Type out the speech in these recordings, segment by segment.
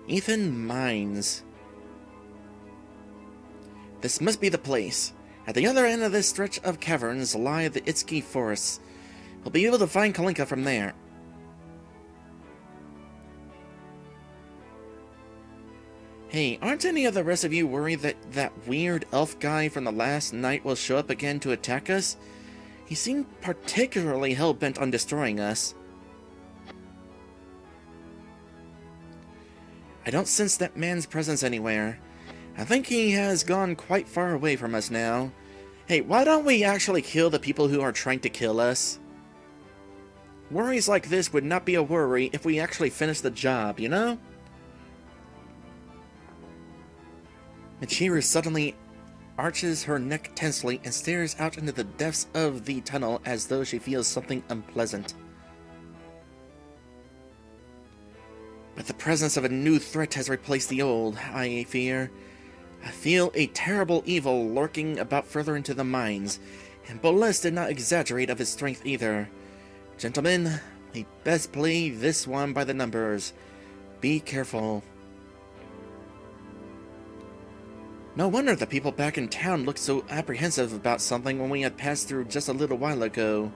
Ethan Mines. This must be the place. At the other end of this stretch of caverns lie the Itsuki forests. We'll be able to find Kalinka from there. Hey, aren't any of the rest of you worried that that weird elf guy from the last night will show up again to attack us? He seemed particularly hell-bent on destroying us. I don't sense that man's presence anywhere. I think he has gone quite far away from us now. Hey, why don't we actually kill the people who are trying to kill us? Worries like this would not be a worry if we actually finished the job, you know? Michiru suddenly arches her neck tensely and stares out into the depths of the tunnel as though she feels something unpleasant. But the presence of a new threat has replaced the old, I fear. I feel a terrible evil lurking about further into the mines, and Bolas did not exaggerate of his strength either. Gentlemen, we best play this one by the numbers. Be careful. No wonder the people back in town looked so apprehensive about something when we had passed through just a little while ago.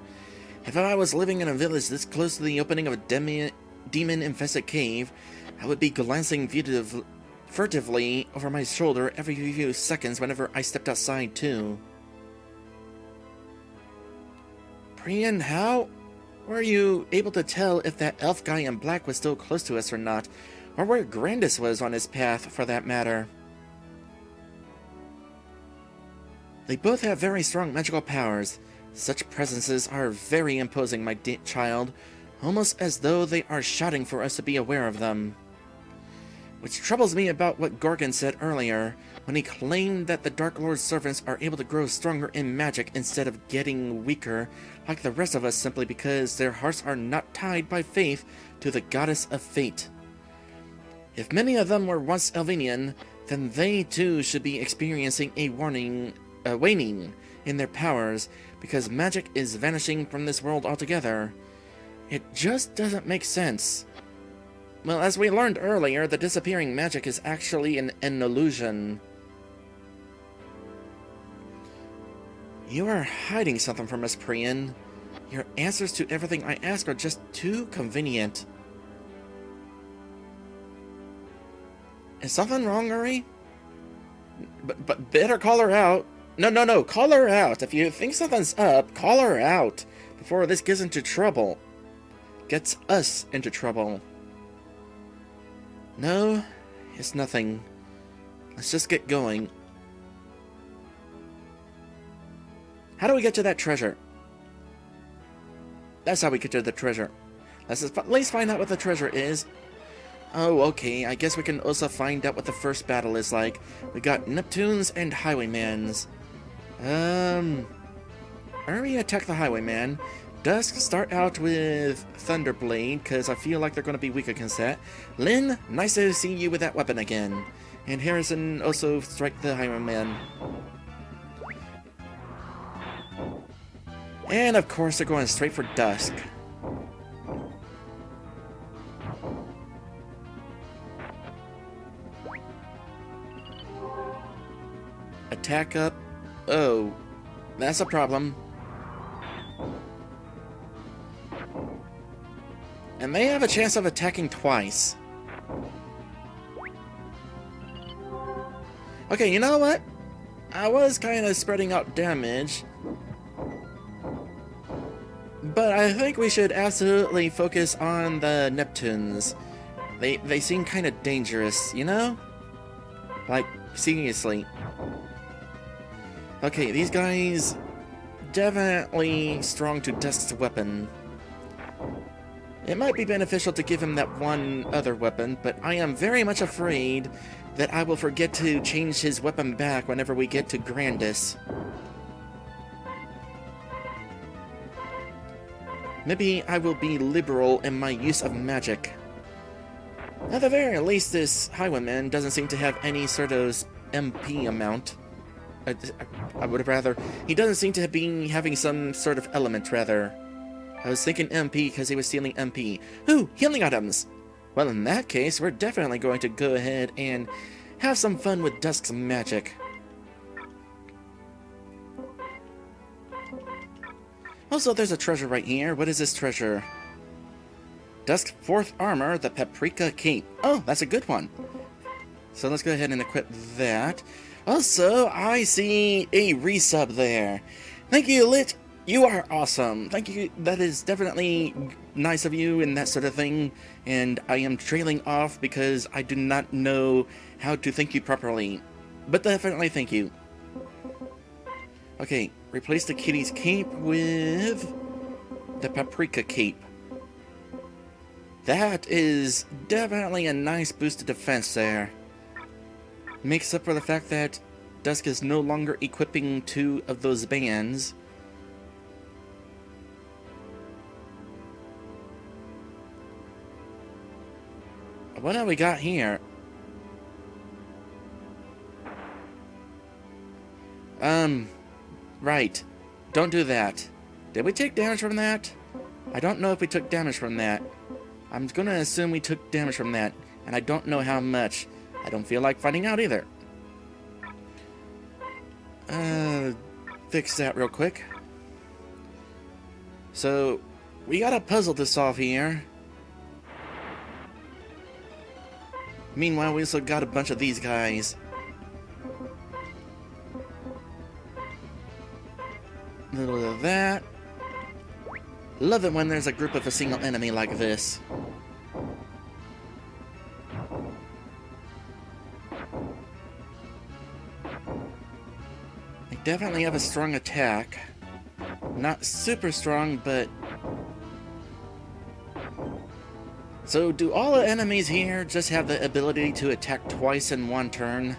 If I was living in a village this close to the opening of a demon-infested cave, I would be glancing furtively over my shoulder every few seconds whenever I stepped outside, too. Priyan, how were you able to tell if that elf guy in black was still close to us or not, or where Grandis was on his path, for that matter? They both have very strong magical powers. Such presences are very imposing, my child, almost as though they are shouting for us to be aware of them. Which troubles me about what Gorgon said earlier, when he claimed that the Dark Lord's servants are able to grow stronger in magic instead of getting weaker, like the rest of us, simply because their hearts are not tied by faith to the goddess of fate. If many of them were once Elvenian, then they too should be experiencing a waning in their powers, because magic is vanishing from this world altogether. It just doesn't make sense. Well, as we learned earlier, the disappearing magic is actually an illusion. You are hiding something from us, Priyan. Your answers to everything I ask are just too convenient. Is something wrong, Uri? But better call her out. No, call her out. If you think something's up, call her out before this gets into trouble. Gets us into trouble. No, it's nothing. Let's just get going. How do we get to that treasure? That's how we get to the treasure. Let's at least find out what the treasure is. Oh, okay, I guess we can also find out what the first battle is like. We got Neptunes and Highwaymans. Uri attack the Highwayman. Dusk, start out with Thunderblade, because I feel like they're going to be weak against that. Lynn, nice to see you with that weapon again. And Harrison also strike the Highwayman. And of course they're going straight for Dusk. Attack up. Oh, that's a problem. And they have a chance of attacking twice. Okay, you know what? I was kind of spreading out damage. But I think we should absolutely focus on the Neptunes. They seem kind of dangerous, you know? Like, seriously. Okay, these guys definitely strong to Dusk's weapon. It might be beneficial to give him that one other weapon, but I am very much afraid that I will forget to change his weapon back whenever we get to Grandis. Maybe I will be liberal in my use of magic. At the very least, this Highwayman doesn't seem to have any sort of MP amount. I would rather... He doesn't seem to be having some sort of element, rather. I was thinking MP because he was stealing MP. Ooh, healing items! Well, in that case, we're definitely going to go ahead and have some fun with Dusk's magic. Also, there's a treasure right here. What is this treasure? Dusk's 4th armor, the Paprika Cape. Oh, that's a good one. So let's go ahead and equip that. Also, I see a resub there. Thank you, Lit. You are awesome. Thank you. That is definitely nice of you and that sort of thing. And I am trailing off because I do not know how to thank you properly. But definitely thank you. Okay, replace the kitty's cape with the Paprika Cape. That is definitely a nice boost to defense there. Makes up for the fact that Dusk is no longer equipping 2 of those bands. What have we got here? Right. Don't do that. Did we take damage from that? I don't know if we took damage from that. I'm gonna assume we took damage from that, and I don't know how much. I don't feel like finding out either. Fix that real quick. So, we got a puzzle to solve here. Meanwhile, we also got a bunch of these guys. A little bit of that. Love it when there's a group of a single enemy like this. They definitely have a strong attack. Not super strong, but... So, do all the enemies here just have the ability to attack twice in one turn?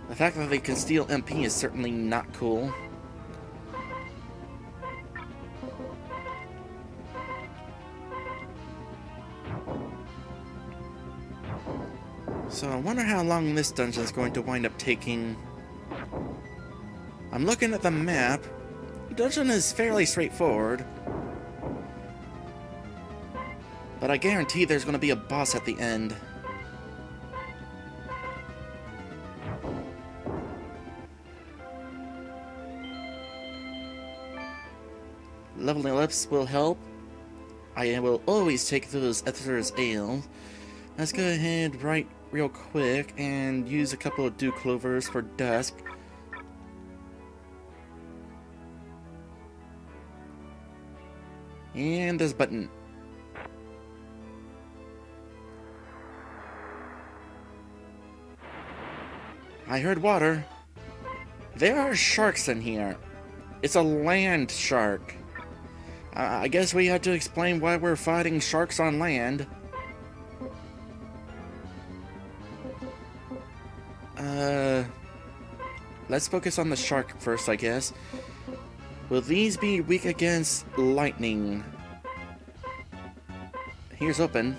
The fact that they can steal MP is certainly not cool. So I wonder how long this dungeon is going to wind up taking. I'm looking at the map. The dungeon is fairly straightforward. But I guarantee there's going to be a boss at the end. Leveling ups will help. I will always take those Ether's Ale. Let's go ahead right real quick and use a couple of dew clovers for Dusk. And this button. I heard water. There are sharks in here. It's a land shark. I guess we had to explain why we're fighting sharks on land. Let's focus on the shark first, I guess. Will these be weak against lightning? Here's open.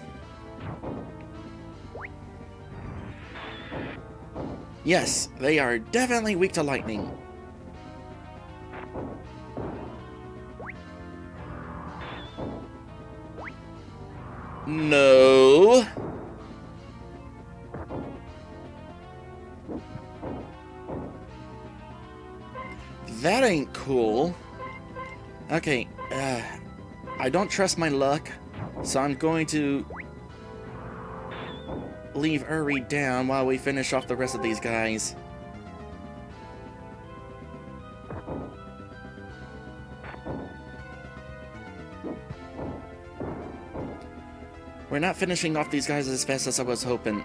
Yes, they are definitely weak to lightning. No. That ain't cool. Okay, I don't trust my luck, so I'm going to leave Uri down while we finish off the rest of these guys. We're not finishing off these guys as fast as I was hoping.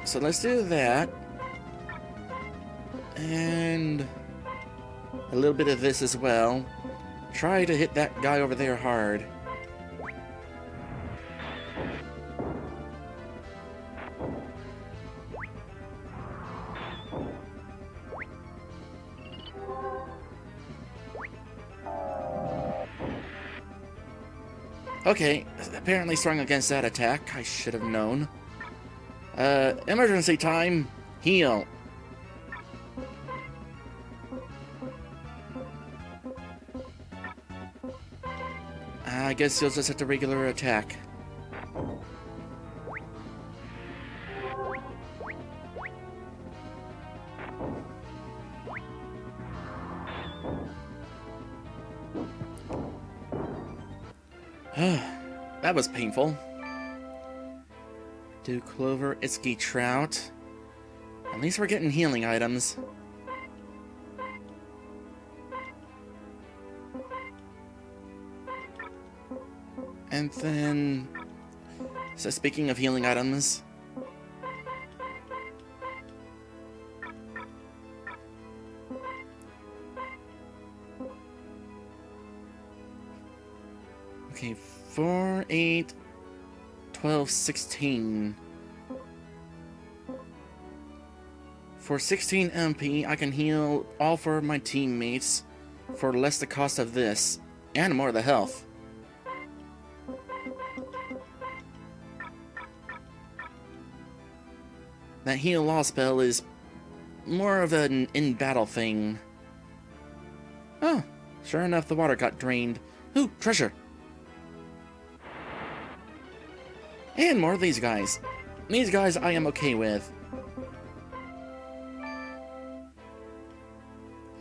So let's do that. And a little bit of this as well. Try to hit that guy over there hard. Okay, apparently strong against that attack. I should have known. Emergency time. Heal. I guess you'll just have to regular attack. That was painful. Dew Clover, Itzky Trout. At least we're getting healing items. And then... So speaking of healing items... Okay, 4, 8, 12, 16. For 16 MP, I can heal all 4 of my teammates for less the cost of this, and more of the health. That heal all spell is more of an in-battle thing. Oh, sure enough, the water got drained. Ooh, treasure! And more of these guys. These guys I am okay with.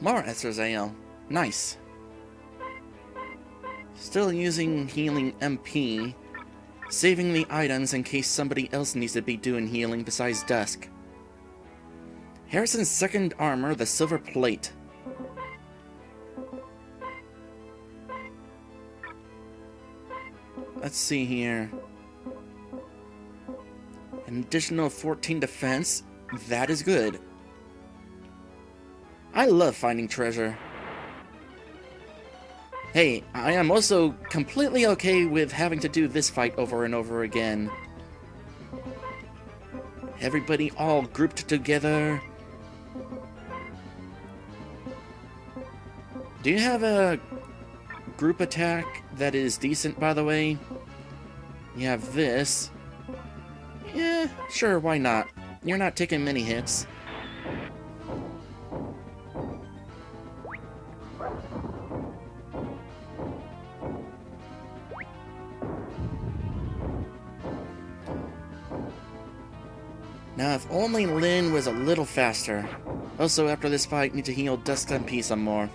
More Esther's Ale. Nice. Still using healing MP. Saving the items in case somebody else needs to be doing healing besides Dusk. Harrison's second armor, the silver plate. Let's see here. An additional 14 defense. That is good. I love finding treasure. Hey, I am also completely okay with having to do this fight over and over again. Everybody all grouped together. Do you have a group attack that is decent, by the way? You have this. Yeah, sure, why not? You're not taking many hits. Now, if only Lynn was a little faster. Also, after this fight, need to heal Dusk MP some more.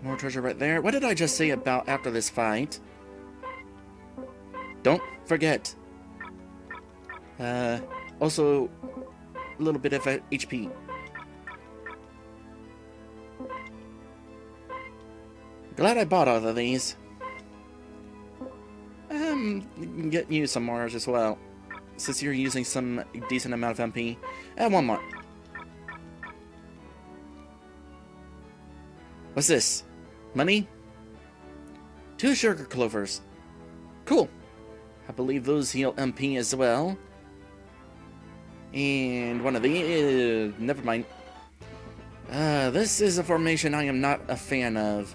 More treasure right there. What did I just say about after this fight? Don't forget. Also, a little bit of HP. Glad I bought all of these. You can get you some more as well, since you're using some decent amount of MP. And one more. What's this? Money? 2 sugar clovers. Cool. I believe those heal MP as well. And one of these... never mind. This is a formation I am not a fan of.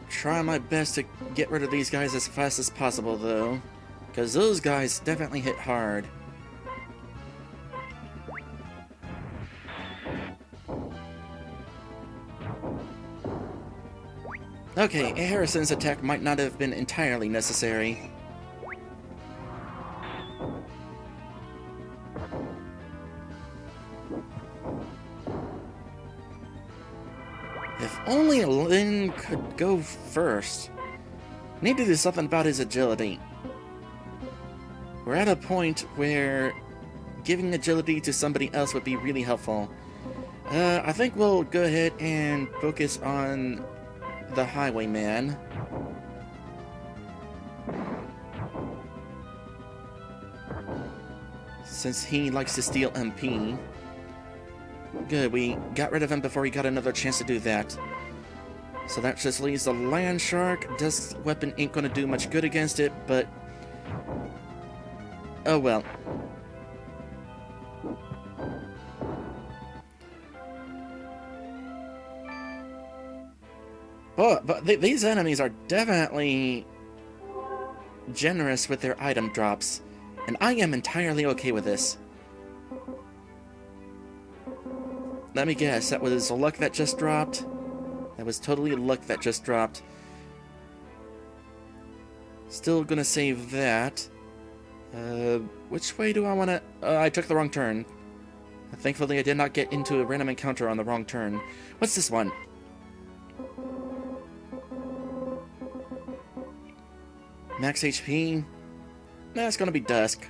Try my best to get rid of these guys as fast as possible, though. Because those guys definitely hit hard. Okay, Harrison's attack might not have been entirely necessary. If only Lynn could go first. Need to do something about his agility. We're at a point where giving agility to somebody else would be really helpful. I think we'll go ahead and focus on the Highwayman. Since he likes to steal MP. Good, we got rid of him before he got another chance to do that. So that just leaves the land shark. Dusk's weapon ain't gonna do much good against it, but... oh well. But these enemies are definitely generous with their item drops, and I am entirely okay with this. Let me guess, that was luck that just dropped? That was totally luck that just dropped. Still gonna save that. Which way do I wanna... I took the wrong turn. Thankfully I did not get into a random encounter on the wrong turn. What's this one? Max HP? Nah, it's gonna be Dusk.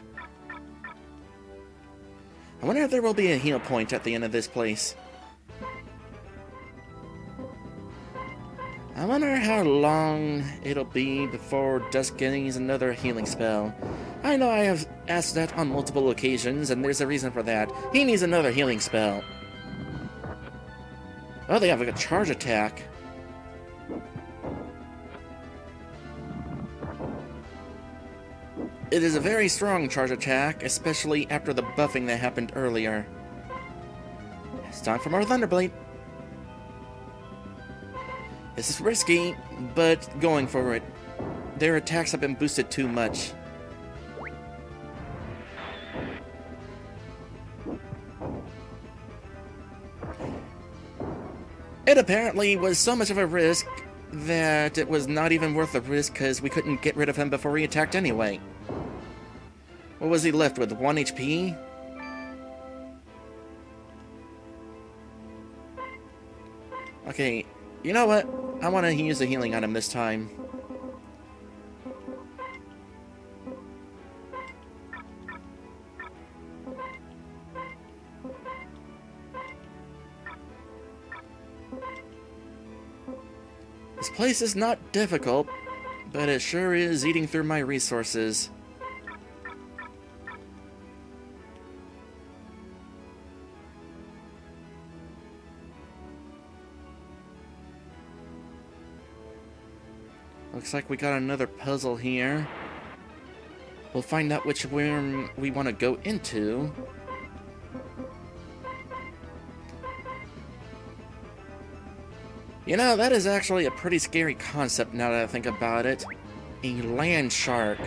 I wonder if there will be a heal point at the end of this place. I wonder how long it'll be before Dusk gains another healing spell. I know I have asked that on multiple occasions, and there's a reason for that. He needs another healing spell. Oh, they have like a charge attack. It is a very strong charge attack, especially after the buffing that happened earlier. It's time for more Thunderblade. This is risky, but going for it. Their attacks have been boosted too much. It apparently was so much of a risk that it was not even worth the risk because we couldn't get rid of him before he attacked anyway. What was he left with, 1 HP? Okay, you know what? I want to use a healing item this time. This place is not difficult, but it sure is eating through my resources. Looks like we got another puzzle here. We'll find out which room we want to go into. You know, that is actually a pretty scary concept now that I think about it. A land shark.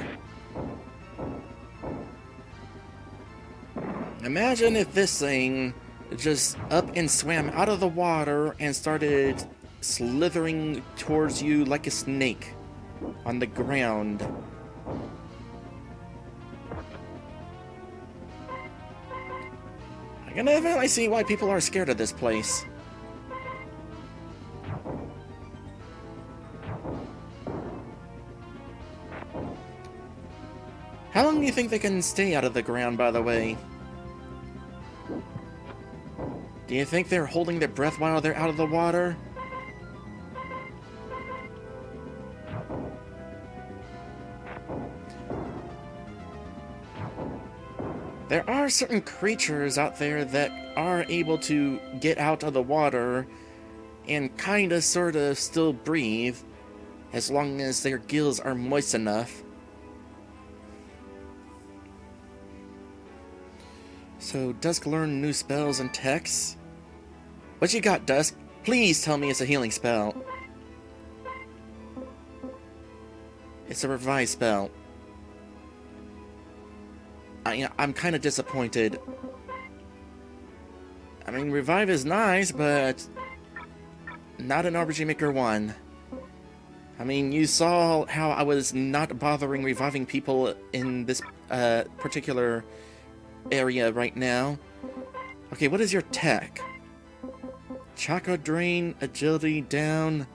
Imagine if this thing just up and swam out of the water and started slithering towards you like a snake on the ground. I can definitely see why people are scared of this place. How long do you think they can stay out of the ground, by the way? Do you think they're holding their breath while they're out of the water? There are certain creatures out there that are able to get out of the water and kinda sorta still breathe, as long as their gills are moist enough. So, Dusk learned new spells and texts. What you got, Dusk? Please tell me it's a healing spell. It's a revive spell. I'm kind of disappointed. I mean, revive is nice, but not an RPG Maker 1. I mean, you saw how I was not bothering reviving people in this particular area right now. Okay, what is your tech? Chakra drain, agility down.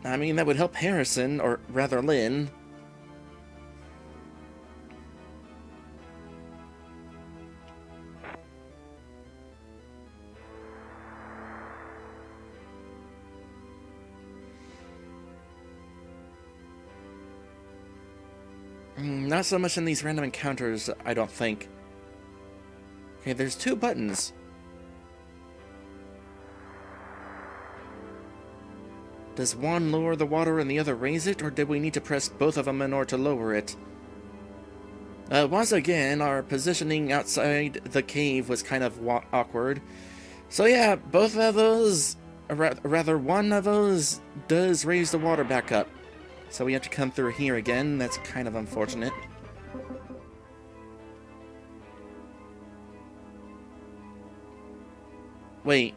I mean, that would help Harrison, or rather Lynn. Not so much in these random encounters, I don't think. Okay, there's 2 buttons. Does one lower the water and the other raise it, or did we need to press both of them in order to lower it? Once again, our positioning outside the cave was kind of awkward. So yeah, both of those, or rather one of those, does raise the water back up. So we have to come through here again. That's kind of unfortunate. Wait.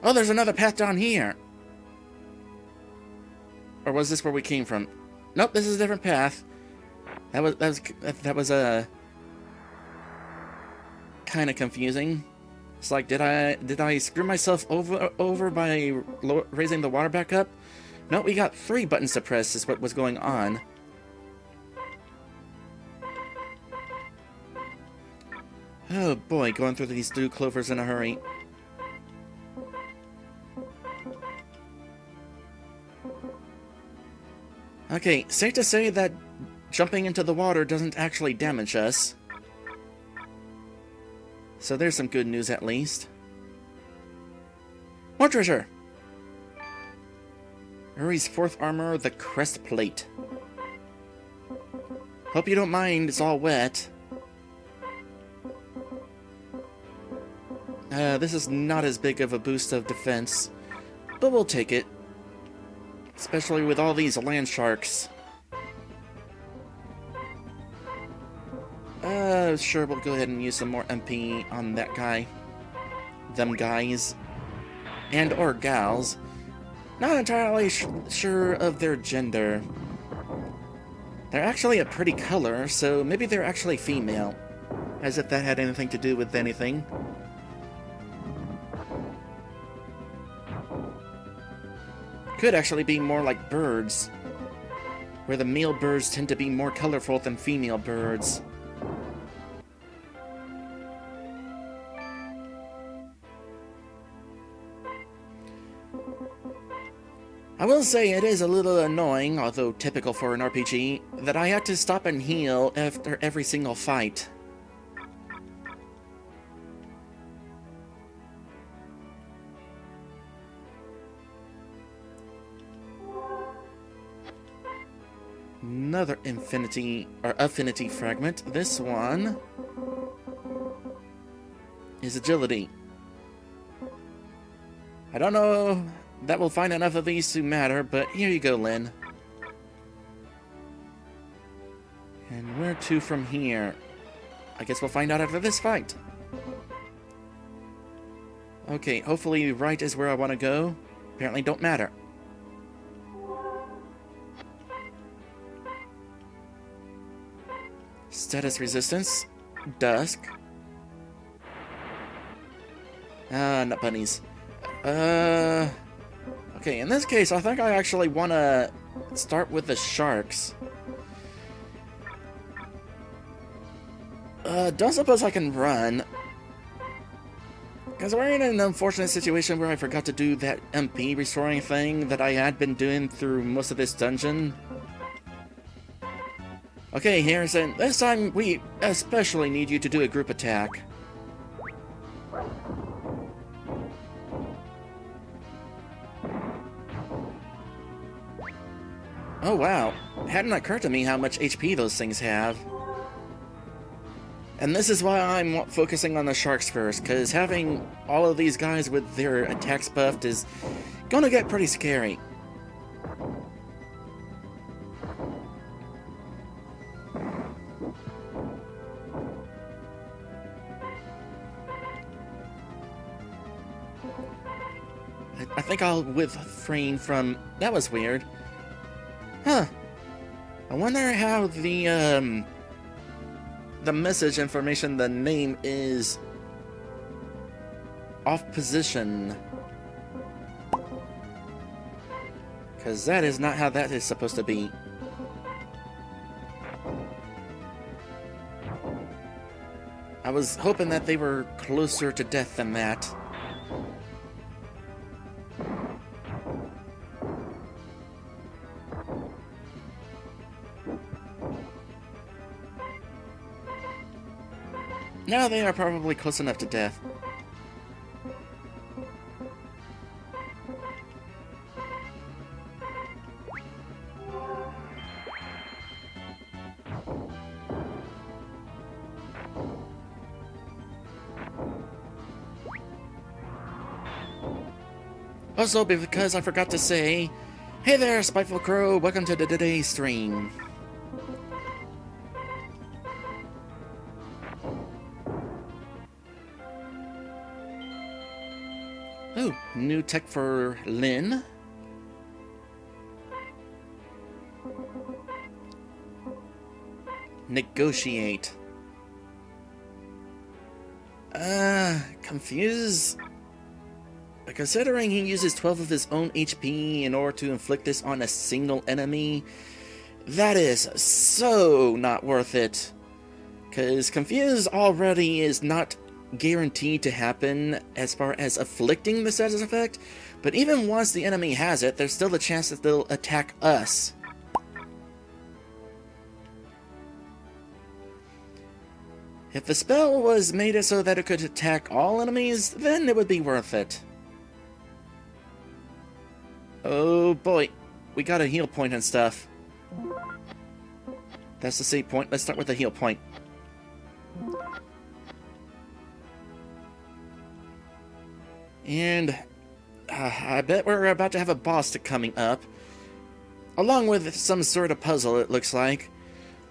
Oh, there's another path down here. Or was this where we came from? Nope, this is a different path. That was kind of confusing. It's like, did I screw myself over by raising the water back up? No, we got 3 buttons to press is what was going on. Oh boy, going through these dew clovers in a hurry. Okay, safe to say that jumping into the water doesn't actually damage us. So there's some good news at least. More treasure! Uri's 4th armor, the crest plate. Hope you don't mind, it's all wet. This is not as big of a boost of defense, but we'll take it. Especially with all these land sharks. Sure, we'll go ahead and use some more MP on that guy. Them guys. And or gals. Not entirely sure of their gender. They're actually a pretty color, so maybe they're actually female. As if that had anything to do with anything. Could actually be more like birds, where the male birds tend to be more colorful than female birds. I will say it is a little annoying, although typical for an RPG, that I have to stop and heal after every single fight. Another affinity fragment. This one is agility. I don't know that we'll find enough of these to matter, but here you go, Lynn. And where to from here? I guess we'll find out after this fight. Okay, hopefully right is where I want to go. Apparently don't matter. Status resistance. Dusk. Nut bunnies. Okay, in this case, I think I actually want to start with the sharks. Don't suppose I can run. Because we're in an unfortunate situation where I forgot to do that MP restoring thing that I had been doing through most of this dungeon. Okay, Harrison, this time we especially need you to do a group attack. Oh wow, hadn't occurred to me how much HP those things have. And this is why I'm focusing on the sharks first, because having all of these guys with their attacks buffed is gonna get pretty scary. I think I'll refrain from... That was weird. Huh. I wonder how the message information, the name is off position. Because that is not how that is supposed to be. I was hoping that they were closer to death than that. Now they are probably close enough to death. Also, because I forgot to say, hey there, Spiteful Crow, welcome to today's stream. Oh, new tech for Lynn. Negotiate. Confuse? Considering he uses 12 of his own HP in order to inflict this on a single enemy, that is so not worth it. Because Confuse already is not guaranteed to happen as far as afflicting the status effect, but even once the enemy has it, there's still a chance that they'll attack us. If the spell was made so that it could attack all enemies, then it would be worth it. Oh boy, we got a heal point and stuff. That's the save point. Let's start with the heal point. And I bet we're about to have a boss coming up. Along with some sort of puzzle, it looks like.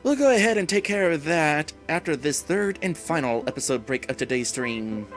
We'll go ahead and take care of that after this third and final episode break of today's stream.